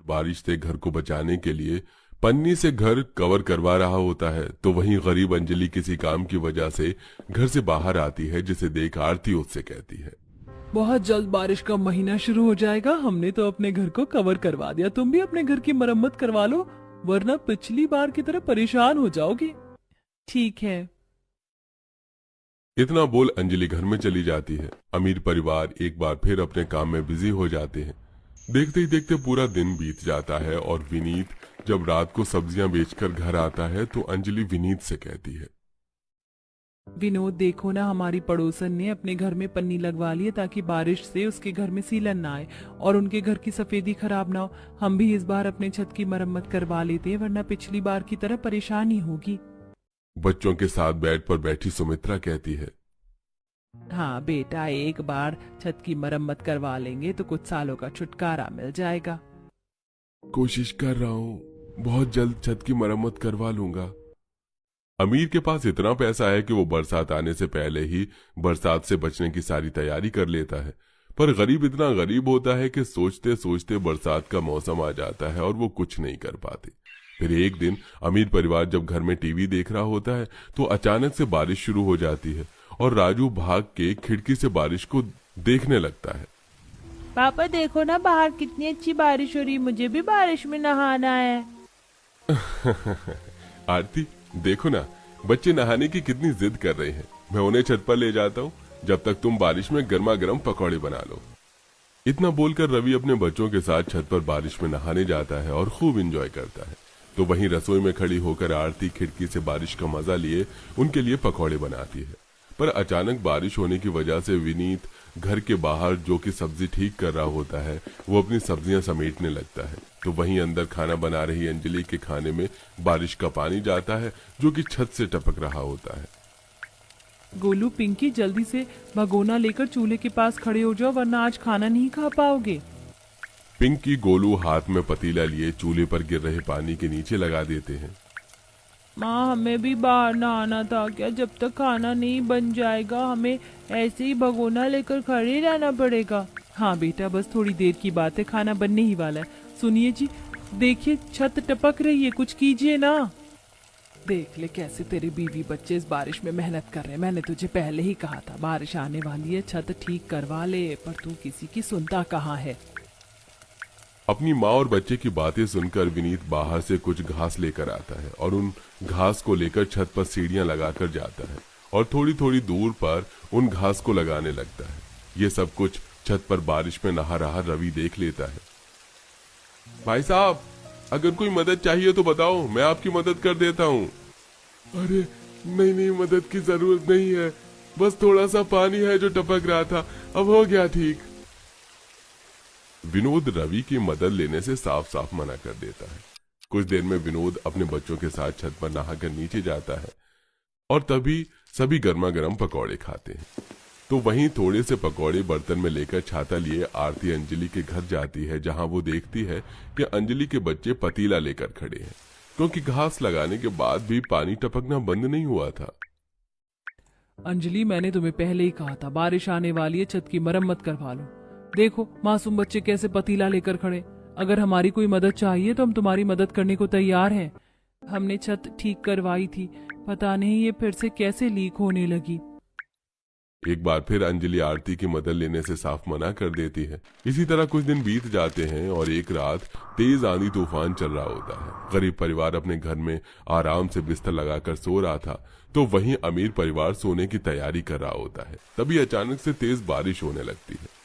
बारिश से घर को बचाने के लिए पन्नी से घर कवर करवा रहा होता है, तो वहीं गरीब अंजलि किसी काम की वजह से घर से बाहर आती है, जिसे देख आरती उससे कहती है, बहुत जल्द बारिश का महीना शुरू हो जाएगा। हमने तो अपने घर को कवर करवा दिया, तुम भी अपने घर की मरम्मत करवा लो, वरना पिछली बार की तरह परेशान हो जाओगी। ठीक है। इतना बोल अंजलि घर में चली जाती है। अमीर परिवार एक बार फिर अपने काम में बिजी हो जाते हैं। देखते ही देखते पूरा दिन बीत जाता है और विनीत जब रात को सब्जियां बेचकर घर आता है तो अंजलि विनीत से कहती है, विनोद देखो ना, हमारी पड़ोसन ने अपने घर में पन्नी लगवा ली है ताकि बारिश से उसके घर में सीलन ना आए और उनके घर की सफेदी खराब ना हो। हम भी इस बार अपने छत की मरम्मत करवा लेते हैं, वरना पिछली बार की तरह परेशानी होगी। बच्चों के साथ बेड पर बैठी सुमित्रा कहती है, हाँ बेटा, एक बार छत की मरम्मत करवा लेंगे तो कुछ सालों का छुटकारा मिल जाएगा। कोशिश कर रहा हूँ, बहुत जल्द छत की मरम्मत करवा लूंगा। अमीर के पास इतना पैसा है कि वो बरसात आने से पहले ही बरसात से बचने की सारी तैयारी कर लेता है, पर गरीब इतना गरीब होता है कि सोचते सोचते बरसात का मौसम आ जाता है और वो कुछ नहीं कर पाते। फिर एक दिन अमीर परिवार जब घर में टीवी देख रहा होता है तो अचानक से बारिश शुरू हो जाती है और राजू भाग के खिड़की से बारिश को देखने लगता है। पापा देखो ना, बाहर कितनी अच्छी बारिश हो रही, मुझे भी बारिश में नहाना है। आरती देखो ना, बच्चे नहाने की कितनी जिद कर रहे हैं। मैं उन्हें छत पर ले जाता हूँ, जब तक तुम बारिश में गर्मा गर्म पकौड़े बना लो। इतना बोलकर रवि अपने बच्चों के साथ छत पर बारिश में नहाने जाता है और खूब एंजॉय करता है। तो वहीं रसोई में खड़ी होकर आरती खिड़की से बारिश का मजा लिए उनके लिए पकौड़े बनाती है। पर अचानक बारिश होने की वजह से विनीत घर के बाहर जो कि सब्जी ठीक कर रहा होता है वो अपनी सब्जियां समेटने लगता है। तो वहीं अंदर खाना बना रही अंजलि के खाने में बारिश का पानी जाता है जो कि छत से टपक रहा होता है। गोलू, पिंकी, जल्दी से भगोना लेकर चूल्हे के पास खड़े हो जाओ, वरना आज खाना नहीं खा पाओगे। पिंकी गोलू हाथ में पतीला लिए चूल्हे पर गिर रहे पानी के नीचे लगा देते हैं। माँ, हमें भी बाहर नहाना था क्या? जब तक खाना नहीं बन जाएगा हमें ऐसे ही भगोना लेकर खड़े रहना पड़ेगा। हाँ बेटा, बस थोड़ी देर की बात है, खाना बनने ही वाला है। सुनिए जी, देखिए छत टपक रही है, कुछ कीजिए ना। देख ले कैसे तेरे बीवी बच्चे इस बारिश में मेहनत कर रहे हैं। मैंने तुझे पहले ही कहा था बारिश आने वाली है, छत ठीक करवा ले, पर तू किसी की सुनता कहाँ है। अपनी माँ और बच्चे की बातें सुनकर विनीत बाहर से कुछ घास लेकर आता है और उन घास को लेकर छत पर सीढ़ियां लगाकर जाता है और थोड़ी थोड़ी दूर पर उन घास को लगाने लगता है। ये सब कुछ छत पर बारिश में नहा रहा रवि देख लेता है। भाई साहब, अगर कोई मदद चाहिए तो बताओ, मैं आपकी मदद कर देता हूँ। अरे नहीं, मदद की जरूरत नहीं है, बस थोड़ा सा पानी है जो टपक रहा था, अब हो गया ठीक। विनोद रवि की मदद लेने से साफ साफ मना कर देता है। कुछ देर में विनोद अपने बच्चों के साथ छत पर नहाकर नीचे जाता है और तभी सभी गर्मा गर्म पकौड़े खाते हैं। तो वहीं थोड़े से पकौड़े बर्तन में लेकर छाता लिए आरती अंजलि के घर जाती है, जहां वो देखती है कि अंजलि के बच्चे पतीला लेकर खड़े हैं, क्योंकि घास लगाने के बाद भी पानी टपकना बंद नहीं हुआ था। अंजलि, मैंने तुम्हें पहले ही कहा था बारिश आने वाली है, छत की मरम्मत करवा लो। देखो मासूम बच्चे कैसे पतीला लेकर खड़े। अगर हमारी कोई मदद चाहिए तो हम तुम्हारी मदद करने को तैयार हैं। हमने छत ठीक करवाई थी, पता नहीं ये फिर से कैसे लीक होने लगी। एक बार फिर अंजलि आरती की मदद लेने से साफ मना कर देती है। इसी तरह कुछ दिन बीत जाते हैं और एक रात तेज आंधी तूफान चल रहा होता है। गरीब परिवार अपने घर में आराम से बिस्तर लगाकर सो रहा था, तो वहीं अमीर परिवार सोने की तैयारी कर रहा होता है। तभी अचानक से तेज बारिश होने लगती है।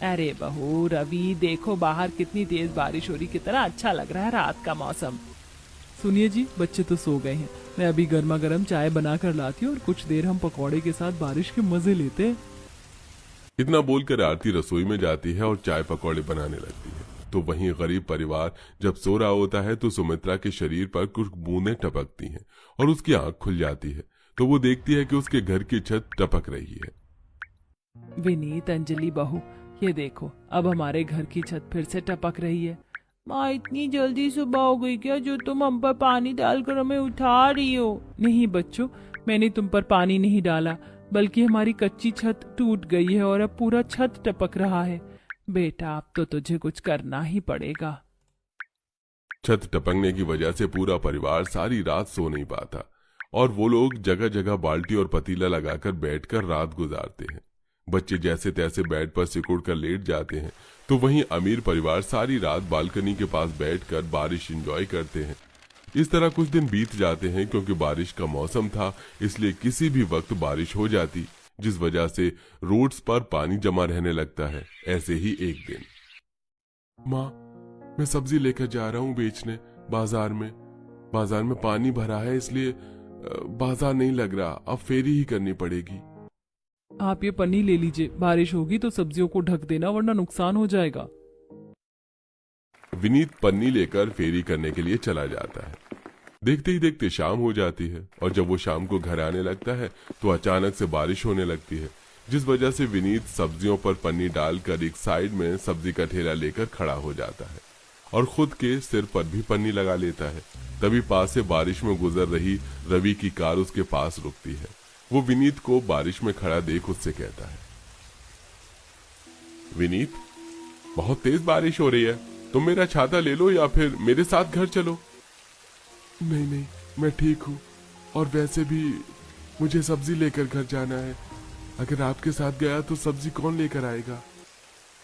अरे बहू रवि, देखो बाहर कितनी तेज बारिश हो रही, कितना अच्छा लग रहा है रात का मौसम। सुनिए जी, बच्चे तो सो गए हैं, मैं अभी गर्मा गर्म चाय बना कर लाती हूँ और कुछ देर हम पकौड़े के साथ बारिश के मजे लेते हैं। इतना बोलकर आरती रसोई में जाती है और चाय पकौड़े बनाने लगती है। तो वहीं गरीब परिवार जब सो रहा होता है तो सुमित्रा के शरीर पर कुछ बूंदें टपकती हैं और उसकी आंख खुल जाती है। तो वो देखती है कि उसके घर की छत टपक रही है। विनीत, अंजलि बहू, ये देखो अब हमारे घर की छत फिर से टपक रही है। माँ, इतनी जल्दी सुबह हो गई क्या जो तुम हम पर पानी डालकर हमें उठा रही हो? नहीं बच्चों, मैंने तुम पर पानी नहीं डाला, बल्कि हमारी कच्ची छत टूट गई है और अब पूरा छत टपक रहा है। बेटा अब तो तुझे कुछ करना ही पड़ेगा। छत टपकने की वजह से पूरा परिवार सारी रात सो नहीं पाता और वो लोग जगह जगह बाल्टी और पतीला लगाकर बैठकर रात गुजारते हैं। बच्चे जैसे तैसे बेड पर सिकुड़ कर लेट जाते हैं, तो वहीं अमीर परिवार सारी रात बालकनी के पास बैठकर बारिश एंजॉय करते हैं। इस तरह कुछ दिन बीत जाते हैं। क्योंकि बारिश का मौसम था, इसलिए किसी भी वक्त बारिश हो जाती, जिस वजह से रोड्स पर पानी जमा रहने लगता है। ऐसे ही एक दिन, माँ मैं सब्जी लेकर जा रहा हूँ बेचने बाजार में पानी भरा है, इसलिए बाजार नहीं लग रहा, अब फेरी ही करनी पड़ेगी। आप ये पन्नी ले लीजिए, बारिश होगी तो सब्जियों को ढक देना वरना नुकसान हो जाएगा। विनीत पन्नी लेकर फेरी करने के लिए चला जाता है। देखते ही देखते शाम हो जाती है और जब वो शाम को घर आने लगता है तो अचानक से बारिश होने लगती है, जिस वजह से विनीत सब्जियों पर पन्नी डालकर एक साइड में सब्जी का ठेला लेकर खड़ा हो जाता है और खुद के सिर पर भी पन्नी लगा लेता है। तभी पास से बारिश में गुजर रही रवि की कार उसके पास रुकती है। वो विनीत को बारिश में खड़ा देख उससे कहता है, विनीत बहुत तेज बारिश हो रही है, तुम मेरा छाता ले लो या फिर मेरे साथ घर चलो। नहीं मैं ठीक हूँ, और वैसे भी मुझे सब्जी लेकर घर जाना है, अगर आपके साथ गया तो सब्जी कौन लेकर आएगा।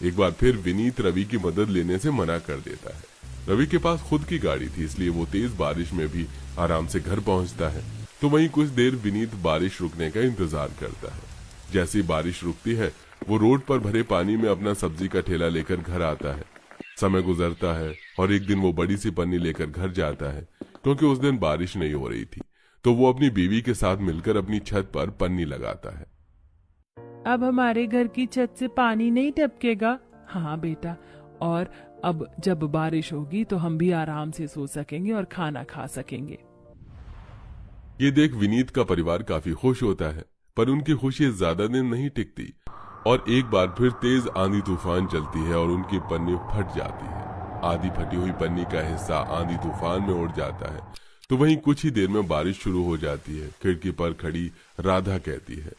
एक बार फिर विनीत रवि की मदद लेने से मना कर देता है। रवि के पास खुद की गाड़ी थी, इसलिए वो तेज बारिश में भी आराम से घर पहुंचता है। तो वहीं कुछ देर विनीत बारिश रुकने का इंतजार करता है। जैसे ही बारिश रुकती है वो रोड पर भरे पानी में अपना सब्जी का ठेला लेकर घर आता है। समय गुजरता है और एक दिन वो बड़ी सी पन्नी लेकर घर जाता है। क्योंकि उस दिन बारिश नहीं हो रही थी, तो वो अपनी बीवी के साथ मिलकर अपनी छत पर पन्नी लगाता है। अब हमारे घर की छत से पानी नहीं टपकेगा। हाँ बेटा, और अब जब बारिश होगी तो हम भी आराम से सो सकेंगे और खाना खा सकेंगे। ये देख विनीत का परिवार काफी खुश होता है, पर उनकी खुशी ज्यादा दिन नहीं टिकती और एक बार फिर तेज आंधी तूफान चलती है और उनकी पन्नी फट जाती है। आधी फटी हुई पन्नी का हिस्सा आंधी तूफान में उड़ जाता है। तो वहीं कुछ ही देर में बारिश शुरू हो जाती है। खिड़की पर खड़ी राधा कहती है,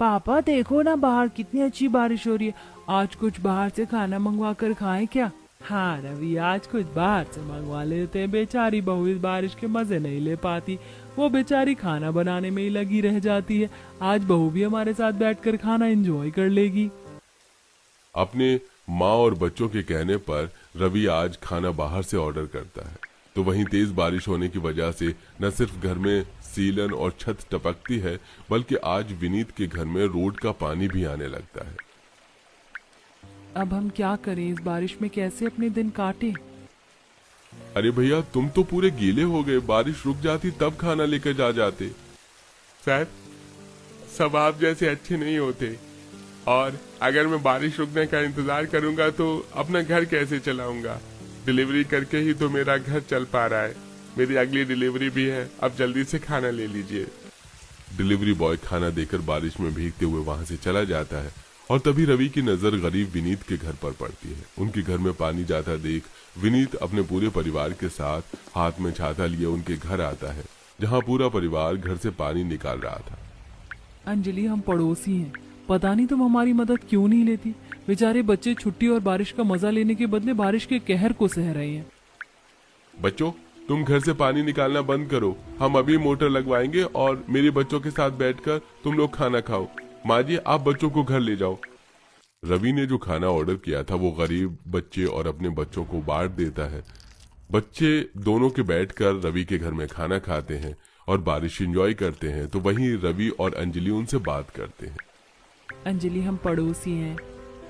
पापा देखो ना बाहर कितनी अच्छी बारिश हो रही है, आज कुछ बाहर से खाना मंगवा कर खाएं क्या। हाँ रवि, आज कुछ बाहर से मंगवा लेते हैं, बेचारी बहू इस बारिश के मजे नहीं ले पाती, वो बेचारी खाना बनाने में ही लगी रह जाती है। आज बहू भी हमारे साथ बैठकर खाना एंजॉय कर लेगी। अपने माँ और बच्चों के कहने पर रवि आज खाना बाहर से ऑर्डर करता है। तो वहीं तेज बारिश होने की वजह से न सिर्फ घर में सीलन और छत टपकती है, बल्कि आज विनीत के घर में रोड का पानी भी आने लगता है। अब हम क्या करें, इस बारिश में कैसे अपने दिन काटें? अरे भैया, तुम तो पूरे गीले हो गए, बारिश रुक जाती तब खाना लेकर जाते। सर, सब आप जैसे अच्छे नहीं होते, और अगर मैं बारिश रुकने का इंतजार करूंगा तो अपना घर कैसे चलाऊंगा। डिलीवरी करके ही तो मेरा घर चल पा रहा है, मेरी अगली डिलीवरी भी है, अब जल्दी से खाना ले लीजिए। डिलीवरी बॉय खाना देकर बारिश में भीगते हुए वहां से चला जाता है और तभी रवि की नजर गरीब विनीत के घर पर पड़ती है। उनके घर में पानी जाता देख विनीत अपने पूरे परिवार के साथ हाथ में छाता लिए उनके घर आता है, जहां पूरा परिवार घर से पानी निकाल रहा था। अंजलि, हम पड़ोसी हैं, पता नहीं तुम हमारी मदद क्यों नहीं लेती। बेचारे बच्चे छुट्टी और बारिश का मजा लेने के बदले बारिश के कहर को सह रहे हैं। बच्चों, तुम घर से पानी निकालना बंद करो, हम अभी मोटर लगवाएंगे और मेरे बच्चों के साथ बैठकर तुम लोग खाना खाओ। माँ जी, आप बच्चों को घर ले जाओ। रवि ने जो खाना ऑर्डर किया था वो गरीब बच्चे और अपने बच्चों को बांट देता है। बच्चे दोनों के बैठकर रवि के घर में खाना खाते हैं और बारिश एंजॉय करते हैं। तो वहीं रवि और अंजलि उनसे बात करते हैं। अंजलि, हम पड़ोसी हैं,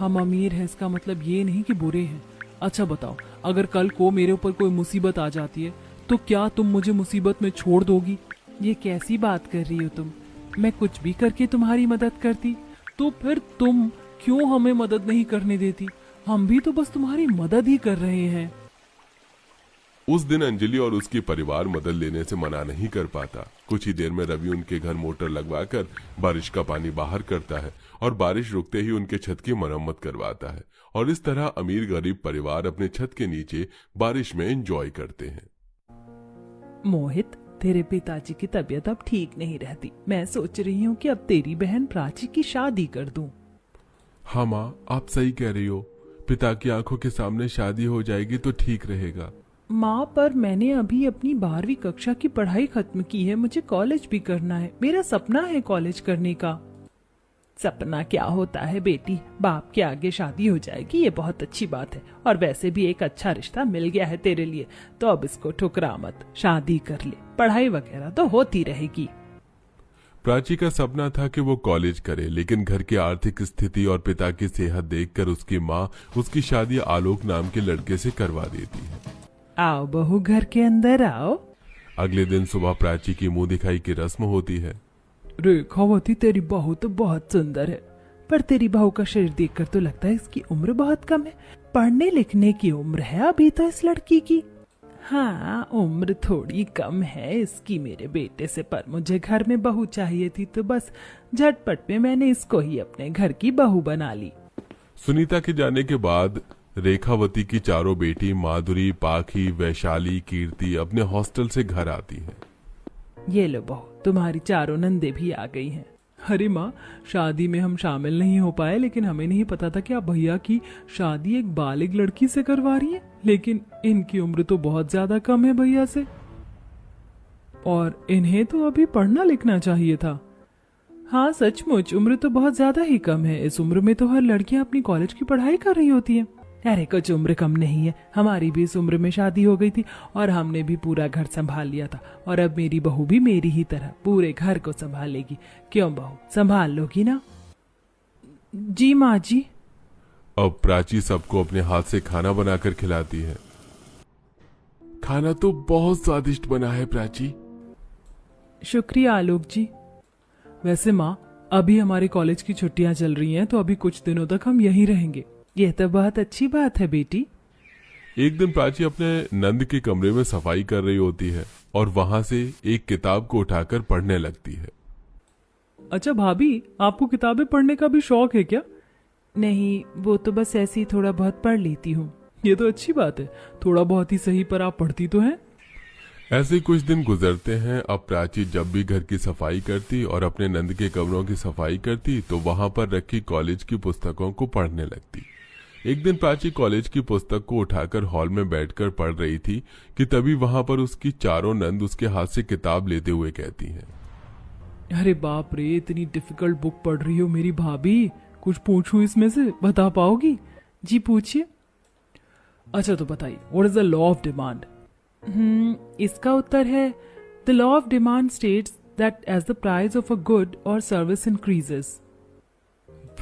हम अमीर हैं, इसका मतलब ये नहीं कि बुरे हैं। अच्छा बताओ, अगर कल को मेरे ऊपर कोई मुसीबत आ जाती है तो क्या तुम मुझे मुसीबत में छोड़ दोगी? ये कैसी बात कर रही हो तुम? मैं कुछ भी करके तुम्हारी मदद करती। तो फिर तुम क्यों हमें मदद नहीं करने देती? हम भी तो बस तुम्हारी मदद ही कर रहे हैं। उस दिन अंजलि और उसकी परिवार मदद लेने से मना नहीं कर पाता। कुछ ही देर में रवि उनके घर मोटर लगवाकर बारिश का पानी बाहर करता है और बारिश रुकते ही उनके छत की मरम्मत करवाता है। और इस तरह अमीर गरीब परिवार अपने छत के नीचे बारिश में एंजॉय करते हैं। मोहित, तेरे पिताजी की तबीयत अब ठीक नहीं रहती, मैं सोच रही हूँ कि अब तेरी बहन प्राची की शादी कर दूं। हाँ माँ, आप सही कह रही हो। पिता की आंखों के सामने शादी हो जाएगी तो ठीक रहेगा। माँ, पर मैंने अभी अपनी 12वीं कक्षा की पढ़ाई खत्म की है, मुझे कॉलेज भी करना है। मेरा सपना है कॉलेज करने का। सपना क्या होता है बेटी, बाप के आगे शादी हो जाएगी, ये बहुत अच्छी बात है। और वैसे भी एक अच्छा रिश्ता मिल गया है तेरे लिए, तो अब इसको ठुकरा मत, शादी कर ले, पढ़ाई वगैरह तो होती रहेगी। प्राची का सपना था कि वो कॉलेज करे, लेकिन घर की आर्थिक स्थिति और पिता की सेहत देखकर उसकी माँ उसकी शादी आलोक नाम के लड़के से करवा देती है। आओ बहू, घर के अंदर आओ। अगले दिन सुबह प्राची की मुंह दिखाई की रस्म होती है। रेखावती, तेरी बहू तो बहुत सुंदर है, पर तेरी बहू का शरीर देखकर तो लगता है इसकी उम्र बहुत कम है। पढ़ने लिखने की उम्र है अभी तो इस लड़की की। हाँ, उम्र थोड़ी कम है इसकी मेरे बेटे से, पर मुझे घर में बहू चाहिए थी, तो बस झटपट में मैंने इसको ही अपने घर की बहू बना ली। सुनीता के जाने के बाद रेखावती की चारों बेटी माधुरी, पाखी, वैशाली, कीर्ति अपने हॉस्टल से घर आती हैं। ये लो बहू, तुम्हारी चारों नंदे भी आ गई हैं। अरे माँ, शादी में हम शामिल नहीं हो पाए, लेकिन हमें नहीं पता था कि आप भैया की शादी एक बालिग लड़की से करवा रही है। लेकिन इनकी उम्र तो बहुत ज्यादा कम है भैया से, और इन्हें तो अभी पढ़ना लिखना चाहिए था। हाँ सचमुच, उम्र तो बहुत ज्यादा ही कम है। इस उम्र में तो हर लड़कियां अपनी कॉलेज की पढ़ाई कर रही होती हैं। अरे कुछ उम्र कम नहीं है, हमारी भी इस उम्र में शादी हो गई थी और हमने भी पूरा घर संभाल लिया था, और अब मेरी बहू भी मेरी ही तरह पूरे घर को संभालेगी। क्यों बहू, संभाल लोगी ना? जी माँ जी। अब प्राची सबको अपने हाथ से खाना बनाकर खिलाती है। खाना तो बहुत स्वादिष्ट बना है प्राची। शुक्रिया आलोक जी। वैसे माँ, अभी हमारे कॉलेज की छुट्टियां चल रही हैं, तो अभी कुछ दिनों तक हम यहीं रहेंगे। यह तो बहुत अच्छी बात है बेटी। एक दिन प्राची अपने नंद के कमरे में सफाई कर रही होती है और वहां से एक किताब को उठाकर पढ़ने लगती है। अच्छा भाभी, आपको किताबें पढ़ने का भी शौक है क्या? नहीं, वो तो बस ऐसे ही थोड़ा बहुत पढ़ लेती हूँ। ये तो अच्छी बात है, थोड़ा बहुत ही सही, पर आप पढ़ती तो हैं। ऐसे कुछ दिन गुजरते हैं। अब प्राची जब भी घर की सफाई करती और अपने नंद के कमरों की सफाई करती, तो वहां पर रखी कॉलेज की पुस्तकों को पढ़ने लगती। एक दिन प्राची कॉलेज की पुस्तक को उठाकर हॉल में बैठकर पढ़ रही थी कि तभी वहां पर उसकी चारों नंद उसके हाथ से किताब लेते हुए कहती हैं, अरे बाप रे, इतनी डिफिकल्ट बुक पढ़ रही हो मेरी भाभी, कुछ पूछूं इसमें से, बता पाओगी? जी पूछिए। अच्छा तो बताइए, what is the law of demand? इसका उत्तर है, the law of demand states that as the price of a good or service increases.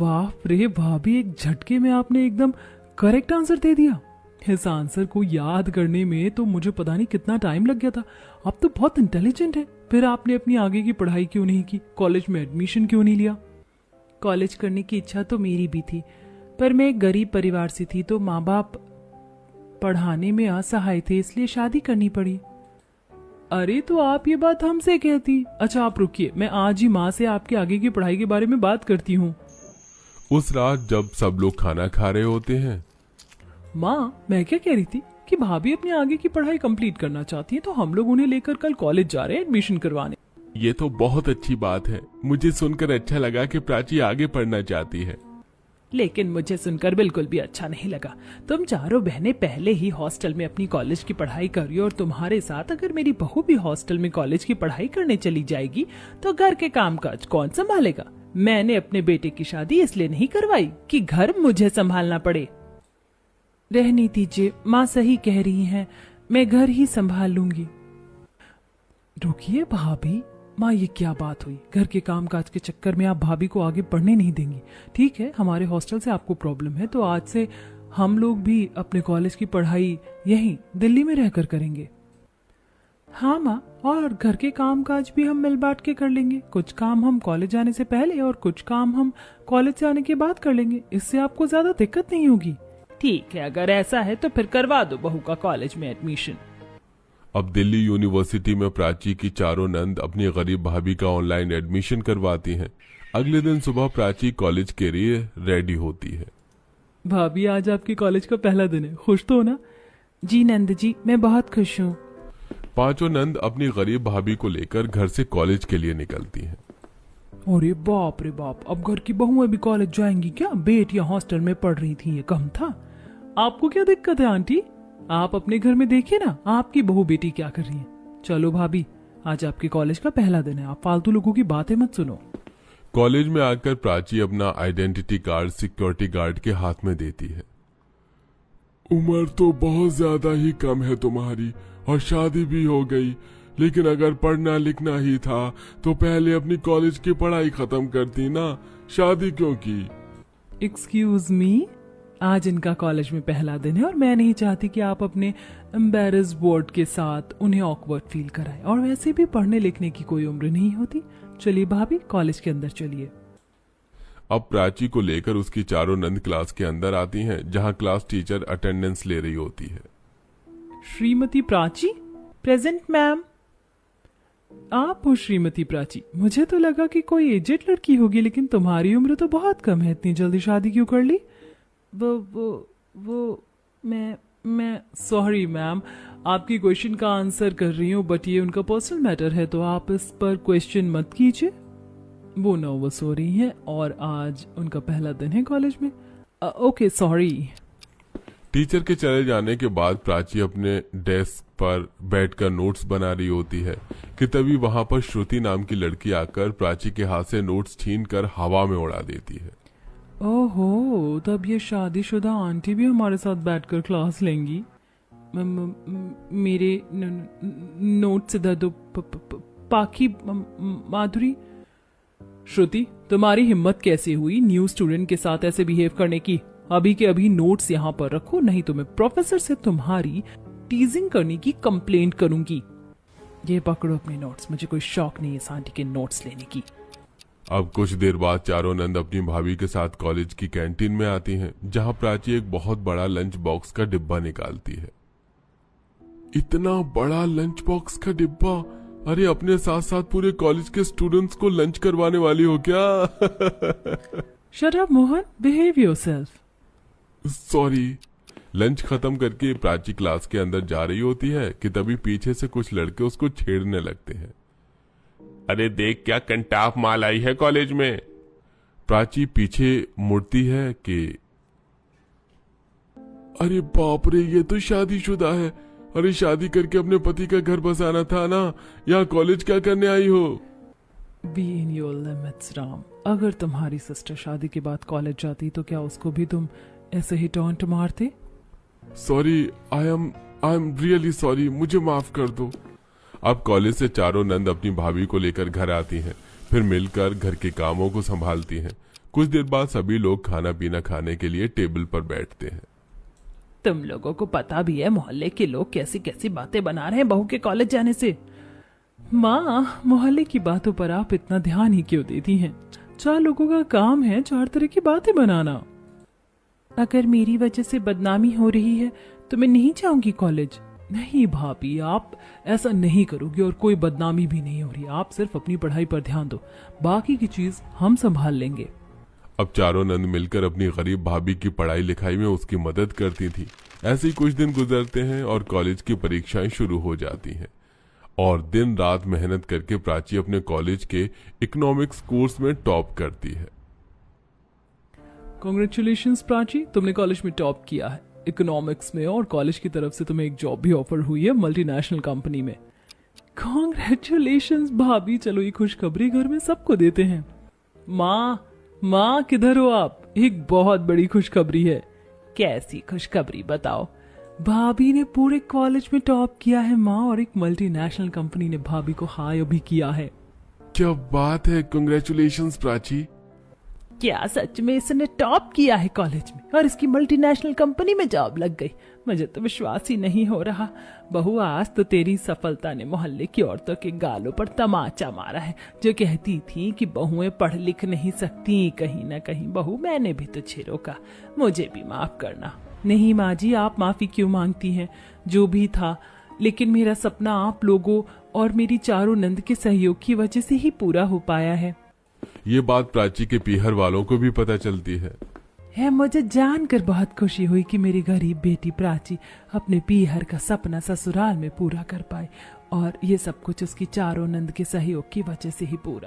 बाप रे भाभी, एक झटके में आपने एकदम करेक्ट आंसर दे दिया। इस आंसर को याद करने में तो मुझे पता नहीं कितना टाइम लग गया था। आप तो बहुत इंटेलिजेंट है। फिर आपने अपनी आगे की पढ़ाई क्यों नहीं की? कॉलेज में एडमिशन क्यों नहीं लिया? कॉलेज करने की इच्छा तो मेरी भी थी, पर मैं एक गरीब परिवार से थी, तो माँ बाप पढ़ाने में असहाय थे, इसलिए शादी करनी पड़ी। अरे तो आप ये बात हमसे कहती। अच्छा आप रुकिए, मैं आज ही माँ से आपकी आगे की पढ़ाई के बारे में बात करती हूँ। उस रात जब सब लोग खाना खा रहे होते हैं, माँ मैं क्या कह रही थी कि भाभी अपनी आगे की पढ़ाई कंप्लीट करना चाहती है, तो हम लोग उन्हें लेकर कल कॉलेज जा रहे हैं एडमिशन करवाने। ये तो बहुत अच्छी बात है। मुझे सुनकर अच्छा लगा कि प्राची आगे पढ़ना चाहती है। लेकिन मुझे सुनकर बिल्कुल भी अच्छा नहीं लगा। तुम चारों बहनें पहले ही हॉस्टल में अपनी कॉलेज की पढ़ाई कर रही हो, और तुम्हारे साथ अगर मेरी बहू भी हॉस्टल में कॉलेज की पढ़ाई करने चली जाएगी तो घर के कामकाज कौन संभालेगा? मैंने अपने बेटे की शादी इसलिए नहीं करवाई कि घर मुझे संभालना पड़े। रहने दीजिए, माँ सही कह रही हैं, मैं घर ही संभाल लूंगी। रुकिए भाभी, माँ ये क्या बात हुई? घर के कामकाज के चक्कर में आप भाभी को आगे पढ़ने नहीं देंगी। ठीक है, हमारे हॉस्टल से आपको प्रॉब्लम है, तो आज से हम लोग भी अपने कॉलेज की पढ़ाई यहीं दिल्ली में रहकर करेंगे। हाँ माँ, और घर के कामकाज भी हम मिल बांट के कर लेंगे। कुछ काम हम कॉलेज जाने से पहले और कुछ काम हम कॉलेज से आने के बाद कर लेंगे। इससे आपको ज्यादा दिक्कत नहीं होगी। ठीक है, अगर ऐसा है तो फिर करवा दो बहू का कॉलेज में एडमिशन। अब दिल्ली यूनिवर्सिटी में प्राची की चारों नंद अपनी गरीब भाभी का ऑनलाइन एडमिशन करवाती हैं। अगले दिन सुबह प्राची कॉलेज के लिए रेडी होती है। भाभी आज आपके कॉलेज का पहला दिन है, खुश तो हो ना? जी नंद जी, मैं बहुत खुश हूँ। पांचों नंद अपनी गरीब भाभी को लेकर घर से कॉलेज के लिए निकलती हैं। अरे बाप रे बाप, अब घर की बहुएं भी कॉलेज जाएंगी क्या? बेटियां हॉस्टल में पढ़ रही थी, ये कम था? आपको क्या दिक्कत है आंटी? आप अपने घर में देखिए ना, आपकी बहू बेटी क्या कर रही है। चलो भाभी, आज आपके कॉलेज का पहला दिन है, आप फालतू लोगों की बातें मत सुनो। कॉलेज में आकर प्राची अपना आइडेंटिटी कार्ड सिक्योरिटी गार्ड के हाथ में देती है। उम्र तो बहुत ज्यादा ही कम है तुम्हारी और शादी भी हो गई, लेकिन अगर पढ़ना लिखना ही था तो पहले अपनी कॉलेज की पढ़ाई खत्म करती ना, शादी क्यों की? एक्सक्यूज मी, आज इनका कॉलेज में पहला दिन है और मैं नहीं चाहती कि आप अपने एम्बेरस वर्ड के साथ उन्हें ऑकवर्ड फील कराएं, और वैसे भी पढ़ने लिखने की कोई उम्र नहीं होती। चलिए भाभी, कॉलेज के अंदर चलिए। अब प्राची को लेकर उसकी चारों नंद क्लास के अंदर आती हैं, जहां क्लास टीचर अटेंडेंस ले रही होती है। श्रीमती प्राची? Present ma'am. आप हो श्रीमती प्राची? मुझे तो लगा कि कोई एजेड लड़की होगी, लेकिन तुम्हारी उम्र तो बहुत कम है, इतनी जल्दी शादी क्यों कर ली? वो मैं सॉरी मैम, आपकी क्वेश्चन का आंसर कर रही हूँ, बट ये उनका पर्सनल मैटर है, तो आप इस पर क्वेश्चन मत कीजिए। वो नर्वस हो रही हैं और आज उनका पहला दिन है कॉलेज में। Okay sorry. टीचर के चले जाने के बाद प्राची अपने डेस्क पर बैठकर नोट्स बना रही होती है कि तभी वहां पर श्रुति नाम की लड़की आकर प्राची के हाथ से नोट्स छीनकर हवा में उड़ा देती है। ओहो, तब ये शादीशुदा आंटी भी हमारे साथ बैठकर क्लास लेंगी। मेरे नोट से दे दो पाखी माधुरी। श्रुति, तुम्हारी हिम्मत कैसे हुई न्यू स्टूडेंट के साथ ऐसे बिहेव करने की? अभी के अभी नोट्स यहाँ पर रखो, नहीं तो मैं प्रोफेसर से तुम्हारी टीजिंग करने की कंप्लेंट करूंगी। ये पकड़ो अपने नोट्स, मुझे कोई शौक नहीं है इस आंटी के नोट्स लेने की। अब कुछ देर बाद चारों नंद अपनी भाभी के साथ कॉलेज की कैंटीन में आती हैं, जहां प्राची एक बहुत बड़ा लंच बॉक्स का डिब्बा निकालती है। इतना बड़ा लंच बॉक्स का डिब्बा? अरे अपने साथ साथ पूरे कॉलेज के स्टूडेंट्स को लंच करवाने वाली हो क्या? Shut up Mohan, behave yourself. Sorry. Lunch खत्म करके प्राची क्लास के अंदर जा रही होती है कि तभी पीछे से कुछ लड़के उसको छेड़ने लगते हैं। अरे देख, क्या कंटाप माल आई है कॉलेज में। प्राची पीछे मुड़ती है कि अरे बाप रे, ये तो शादीशुदा है। अरे शादी करके अपने पति का घर बसाना था ना, यहाँ कॉलेज क्या करने आई हो? Be in your limits Ram. अगर तुम्हारी सिस्टर शादी के बाद कॉलेज जाती तो क्या उसको भी तुम ऐसे ही टॉन्ट मारते? Sorry, I am really sorry, मुझे माफ कर दो। अब कॉलेज से चारों नंद अपनी भाभी को लेकर घर आती हैं, फिर मिलकर घर के कामों को संभालती हैं। कुछ देर बाद सभी लोग खाना पीना खाने के लिए टेबल पर बैठते हैं। तुम लोगों को पता भी है मोहल्ले के लोग कैसी कैसी बातें बना रहे हैं बहू के कॉलेज जाने से। माँ, मोहल्ले की बातों पर आप इतना ध्यान ही क्यों देती हैं? 4 लोगों का काम है 4 तरह की बातें बनाना। अगर मेरी वजह से बदनामी हो रही है तो मैं नहीं जाऊंगी कॉलेज। नहीं भाभी, आप ऐसा नहीं करोगी और कोई बदनामी भी नहीं हो रही। आप सिर्फ अपनी पढ़ाई पर ध्यान दो, बाकी की चीज हम संभाल लेंगे। अब चारों नंद मिलकर अपनी गरीब भाभी की पढ़ाई लिखाई में उसकी मदद करती थी। ऐसे ही कुछ दिन गुजरते हैं और कॉलेज की परीक्षाएं शुरू हो जाती हैं और दिन रात मेहनत करके प्राची अपने कॉलेज के इकोनॉमिक्स कोर्स में टॉप करती है। कांग्रेचुलेशंस प्राची, तुमने कॉलेज में टॉप किया है इकोनॉमिक्स में, और कॉलेज की तरफ से तुम्हें एक जॉब भी ऑफर हुई है मल्टीनेशनल कंपनी में। कांग्रेचुलेशंस भाभी, चलो ये खुशखबरी घर में सबको देते हैं। माँ किधर हो आप? एक बहुत बड़ी खुशखबरी है। कैसी खुशखबरी बताओ? भाभी ने पूरे कॉलेज में टॉप किया है माँ, और एक मल्टीनेशनल कंपनी ने भाभी को हायर भी किया है। क्या बात है, कांग्रेचुलेशंस प्राची। क्या सच में इसने टॉप किया है कॉलेज में और इसकी मल्टीनेशनल कंपनी में जॉब लग गई? मुझे तो विश्वास ही नहीं हो रहा। बहू, आज तो तेरी सफलता ने मोहल्ले की औरतों के गालों पर तमाचा मारा है, जो कहती थी कि बहुएं पढ़ लिख नहीं सकती। कहीं ना कहीं बहू, मैंने भी तुझे रोका, मुझे भी माफ करना। नहीं माँ जी, आप माफी क्यों मांगती हैं? जो भी था, लेकिन मेरा सपना आप लोगों और मेरी चारों नंद के सहयोग की वजह से ही पूरा हो पाया है। ये बात प्राची के पीहर वालों को भी पता चलती है। मुझे जानकर बहुत खुशी हुई कि मेरी गरीब बेटी प्राची अपने पीहर का सपना ससुराल में पूरा कर पाई, और ये सब कुछ उसकी चारों नंद के सहयोग की वजह से ही पूरा